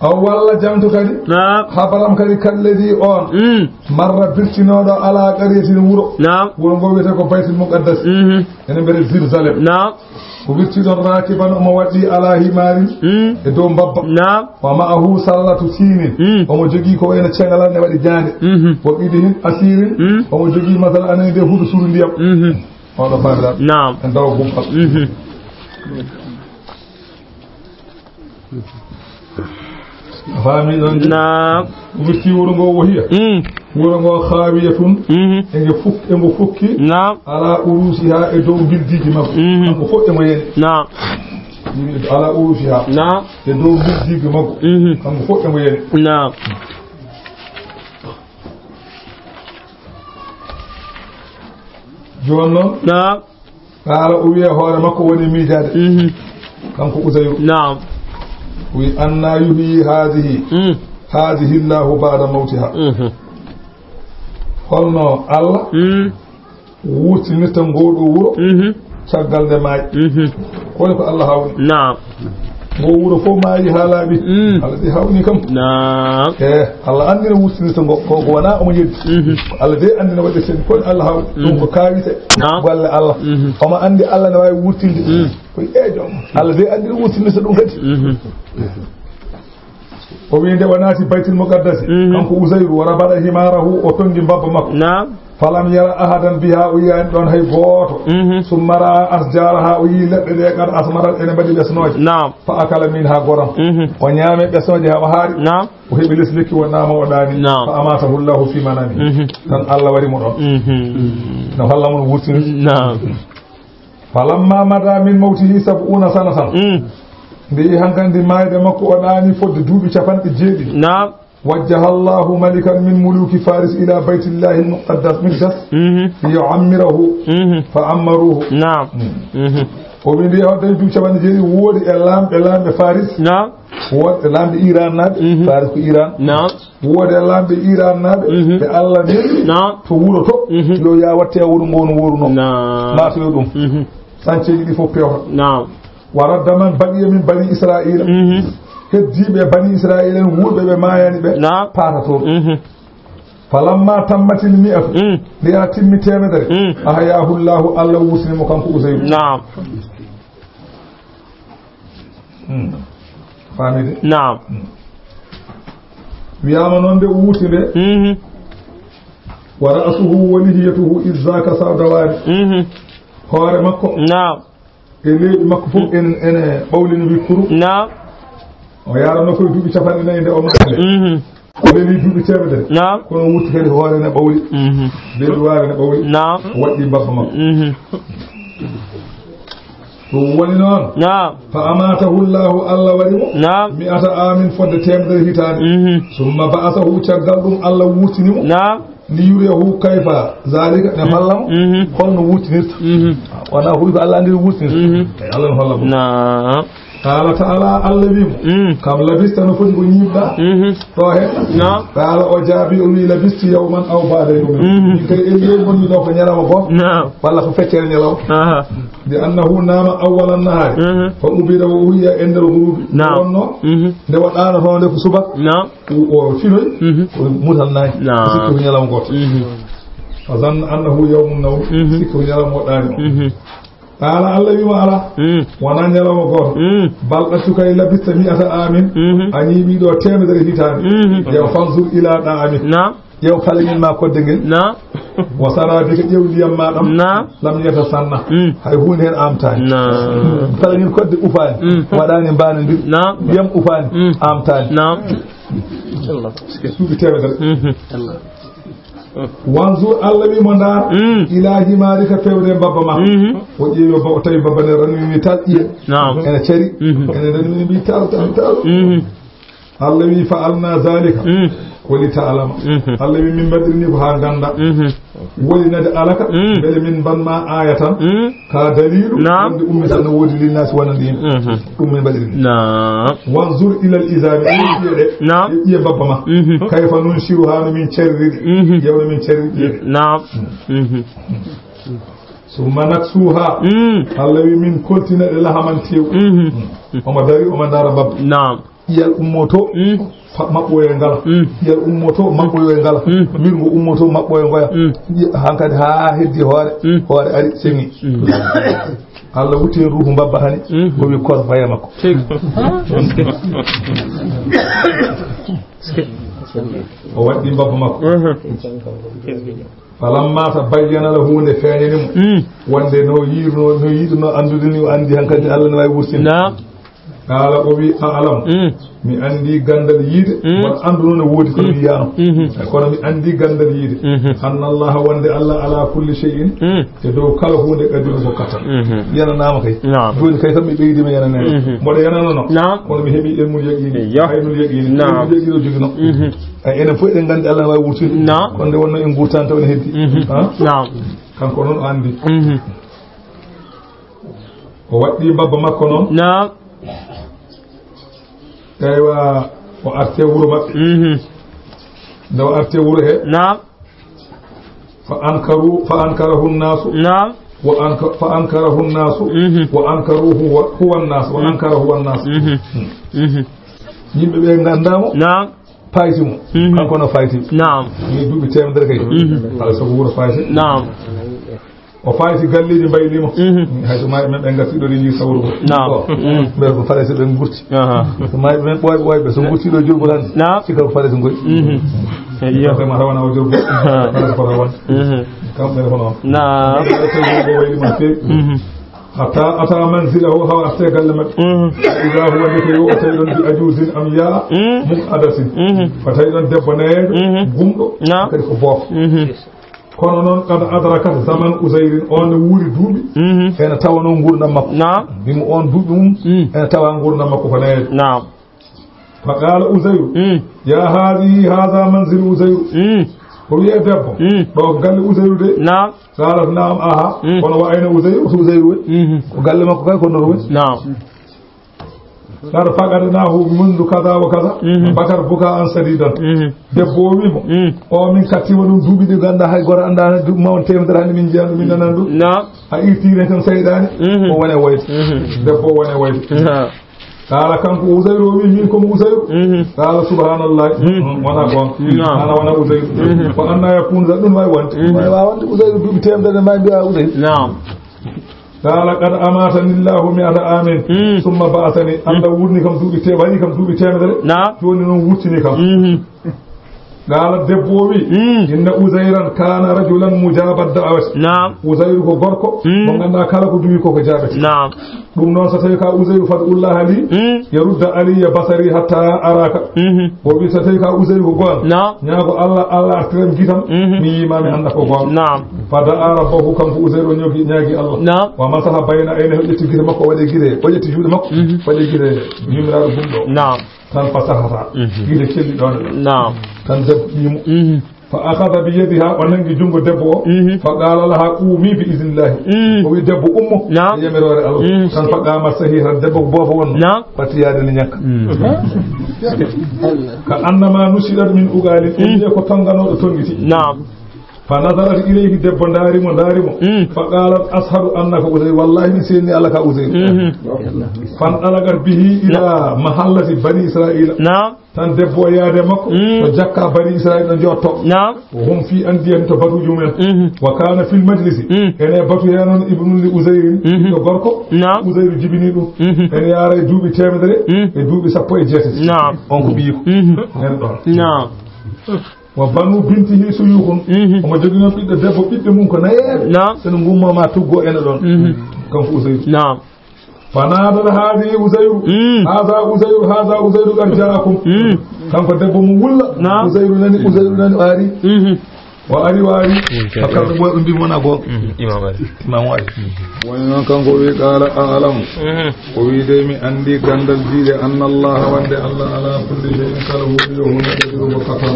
aw walla jamtu kadi habaram kadi kalledi on marra birtinoɗo ala qaryatin wuro wuro ngo wiyete ko baytul muqaddas ene mbere Jérusalem ko wirtiɗon rakiban omo waɗɗi ala himarin e dow mbabba wa ma'ahu sallatu sinin omo jogui ko ene cengalan ne waɗi jande wo ɓiɗi hin asirin omo jogui masal anani de huuɗo suru ndiyam oɗo famiraɗo en dawa gumpal fami ɗon wirti wuro ngo wohiya wuro ngo khawiyatun ego fukki ala urusiha e dow bildiji makko kanko fof emo yeni ala urusiha e dow bildiji makko kanko fof emo yeni joni noon ala o wiya hoore makko woni miijade kanko Uzayru wi anna yuhyi hadihi llahu ba'da mawtiha holno Allah wurtinirta ngoɗo wuro caggal nde maayi kone ko Allah hawni ngo wuro fof maayi ha laaɓi Allah ɗi hawni kam Allah andina wurtinirta ngo ko wona omo yeddi Allah de andina waɗi sen kone Allah hawni ɗum ko kawite golle Allah omo andi Allah ne wawi wurtinde koye joom Allah de andina wurtinirta ɗum kadi o wi nde o naati baytul muqaddasi kanko Uzayru wara baɗa himarahu o tongi mbabba makko falam yara ahadan biha o yiyani ɗon hay gooto summa ra'a asjaraha o yii leɗɗe ɗe kad asmarat ene mbaɗi ɓesnoje fa akala min ha goram o ñaame ɓesnoje ha o haari o heɓi les lekki o nama o ɗaani fa amatahu llahu fi manami tan Allah wari mo ɗon no holla mon wurtini falamma mada min mawtihi 70 sanatan nde hankandi mayde makko o ɗaani fodde duuɓi 90 وجه الله ملكا من ملوك فارس إلى بيت الله المقدس ليعمره فعمروه ومن دي هذا يجوز شبان جري وود إعلام بفارس وود إعلام بإيران فارس بإيران وود إعلام بإيران بألله تقوله تو لو يا واتي ورمون ما سيدهم سانشي دي فوبيو ورد من بقي من بني إسرائيل heddiɓe bani israil en wuurɓe ɓe mayani ɓe paata toon falamma tammatil mi'atu ndiya timmi temedere ahayahu llahu Allah wurtinimo kanko Uzayru famide wiyama noon nde o wurti nde wa ra'suhu wa lihiyatuhu izzaka sawdawani hoore makko e leyɗi makko fof ene ɓawlini wikkuru o yaranno koye duuɓi 40 nde o maɗe o leli duuɓi temedere kono wutti kadi hoore ne ɓawli leydi waare ne ɓawli waɗɗi mbabba makko ɗum woni noon fa amatahu llahu Allah waɗimo mi'ata amin fodde temedere hitande summa ba'athahu caggal ɗum Allah wurtinimo li yuriyahu kayfa zalika ne hollamo holno wurtinirta wona huɗi ko Allah andiri wurtinirta Allah ne hollamo قال تعالى اللبيم كم لبست نفوت بنيبدا طاهر قال أجابي أولي لبست يوما أو بعد يوم كي اليوم من يدوك نيرام بو ولا فكر نيلاو لأنه نام أول النهار فأبيد وهي عند الغروب نو أنا فاند في صبح وفينوي ومثل ناي سكر نيلاو غوت فظن أنه يوم النوم سكر نيلاو غوت قال الله بما على وانا نيلو غور بل اتوكاي لبست 100 آمين اني بي دو تيمدر هيتان يا فانزور الى دامي يو فالين ما كودغل وسرا ديك يو ديام ما دام لم يتسنى hay hunde hen amtani faalin kodde ufani wadani bani ndi diyam ufani amtani Allah suubi tewedere Allah wanzur Allah wi mo ndar ilahi malika fewde babba ma o ƴeewi babba tawi babba ne ranmi tal ƴiye ene cari ene ranmi mbi tal Allah wi fa'alna zalika wali ta'alama Allah wi min badrini ko ha ganda woli nade alaka bele min banma ayatan ka dalilu wonde ummi tan wodi linnas wonande ɗum min badrini wanzur ila al-izami ƴiye babba ma kayfa nunshiru hano min cerridi yewno min cerridi summa naksuha Allah wi min koltina de lahaman tew omo dari omo dara babba yal ummoto mabboye ngala yal ummoto mabboye ngala mirgo ummoto mabboye ngoya hankadi ha heddi hoore ari semi Allah wuti ruhu mbabba hani ko wi kor faya makko o waddi mbabba makko falamma tabayyana lahu ne feeñanimo wonde no yiduno andudini o andi hankadi Allah ne way wursina kala o wi alam mi andi gandal yiide won anduno ne wodi ko wiyano kono mi andi gandal yiide anna Allah wonde Allah ala kulli shay'in te do kala hunde kadiro ko kata yana nama kay joni kay tan mi beydi me yana ne mbodo yana no kono mi hebi elmul yaqini haynul yaqini mi yaqino jogino ay enen foy den gandi Allah way wurtin konde wonno en gurtan taw ne heddi kanko non andi o waddi babba makko non aywa o arte wuro maɓɓe nde o arte wuro he fa ankarahu nnasu fa ankarahu nnasu wa ankaruhu huwa nnas wa ankarahu huwa nnas yimɓe ɓe gandamo paytimo kanko no fayti ni duuɓi temedere kay ala sago wuro fayti o fayti galleji mbaylimo hayso maaɓe men ɓe gartiɗo rendi sawru ko mbiyata ko falese ɓe gurti maaɓe men ɓoyɓe so gurtiɗo jurgo tan sikka ko falese goyi ma rawana o jurgo falese ko rawan kamɓe hono go waylimo no fewi hatta ata manzilahu hawa arte galle maɓɓe ida huwa ndeke yo o tawi ɗon bi ajusin am yaa mum adasin fa tawi ɗon debbo nayeejo gumɗo kadi ko boof kono noon kada adrakat zaman usayrin on wuuri duuɓi ene tawa noon gurdam makko bimo on duuɓi mum ene tawa gurdam makko ko nayeejo fa qala usayru ya hada manzilu usayru ko wiye debbo ɗo galle usayru de qalat naam aha kono wa ayna usayru so usayru woni ko galle makko kay ko noon woni قال فقدناه منذ كذا وكذا بكر بكاء سديدا debbo o wimo o min kattima ɗum duuɓi ɗi ganda hay goto anda mawon temedere hande min jiyanɗu min nanandu a irtire tan sayɗani o wone wayde debbo o wone wayde kala kanko usayru o wi min komo usayru kala subhanallahi wona gonga ana wona usayru ko anna yakunu ɗum way wonde way wawande usayru duuɓi temedere ma mbiya usayru قال قد أماتني الله 100 عام ثم بعثني أنت ورني كم دوبي تباني كم دوبي تمدر جوني نوتني كم قال دبوبي إن أزيرا كان رجلا مجاب الدعوة أزير كو غركو من كالا كو دوبي كو جابت ɗum noon so tawi ka usayru fadullah li yarudda aliya basari hatta araka o wi so tawi ka usayru ko gon ñaago Allah artiram gitam mi yimami anda ko gon fada rabbahu kanko usayru ñogi ñaagi Allah wa masaha bayna ayna o ƴetti gite makko waɗe gite o ƴetti juuɗe makko waɗe gite yimiraɗo gumɗo tan fasahata gite celli ɗon tan debbo فأخذ بيدها وننجي جنgo debbo فقال لها قومي بإذن الله وي debbo ummo yemirore Allah tan faqama sahiha debbo bobo wonno fatiyade ni nyak ka annama nusidat min ugali inde ko tanganodo tongiti فنظرت إليه دب دارمو فقالت أشهد أنك أزير والله من سيني ألك أزير فانطلقت به إلى محلة بني إسرائيل tan debbo yaade makko to jakka bani israil no jotto وهم في أندية تباتو جمل وكان في المجلس ene batu yanon ibnu li uzayr to gorko uzayr jibini dum ene yaare duubi temedere e duubi sappo e jeetati on ko biiko en don wa banu bintihi suyukhun omo jogino ɓiɗɗo debbo ɓiɗɗo mum ko nayeɓe sono gummama tuggo ene ɗon kanko usayru fanadal hadi usayru hada usayru qad jaakum kanko debbo mum wulla usayru nani ari wa ari hakkaɓe ɓoy ɓe mbimo wona gonga imam wari woni noon kanko wi qala alam o wi de mi andi gandal jiide anna Allah wande Allah ala kulli shay'in kala huɗo yo hunde ɗeɗiro mo kafan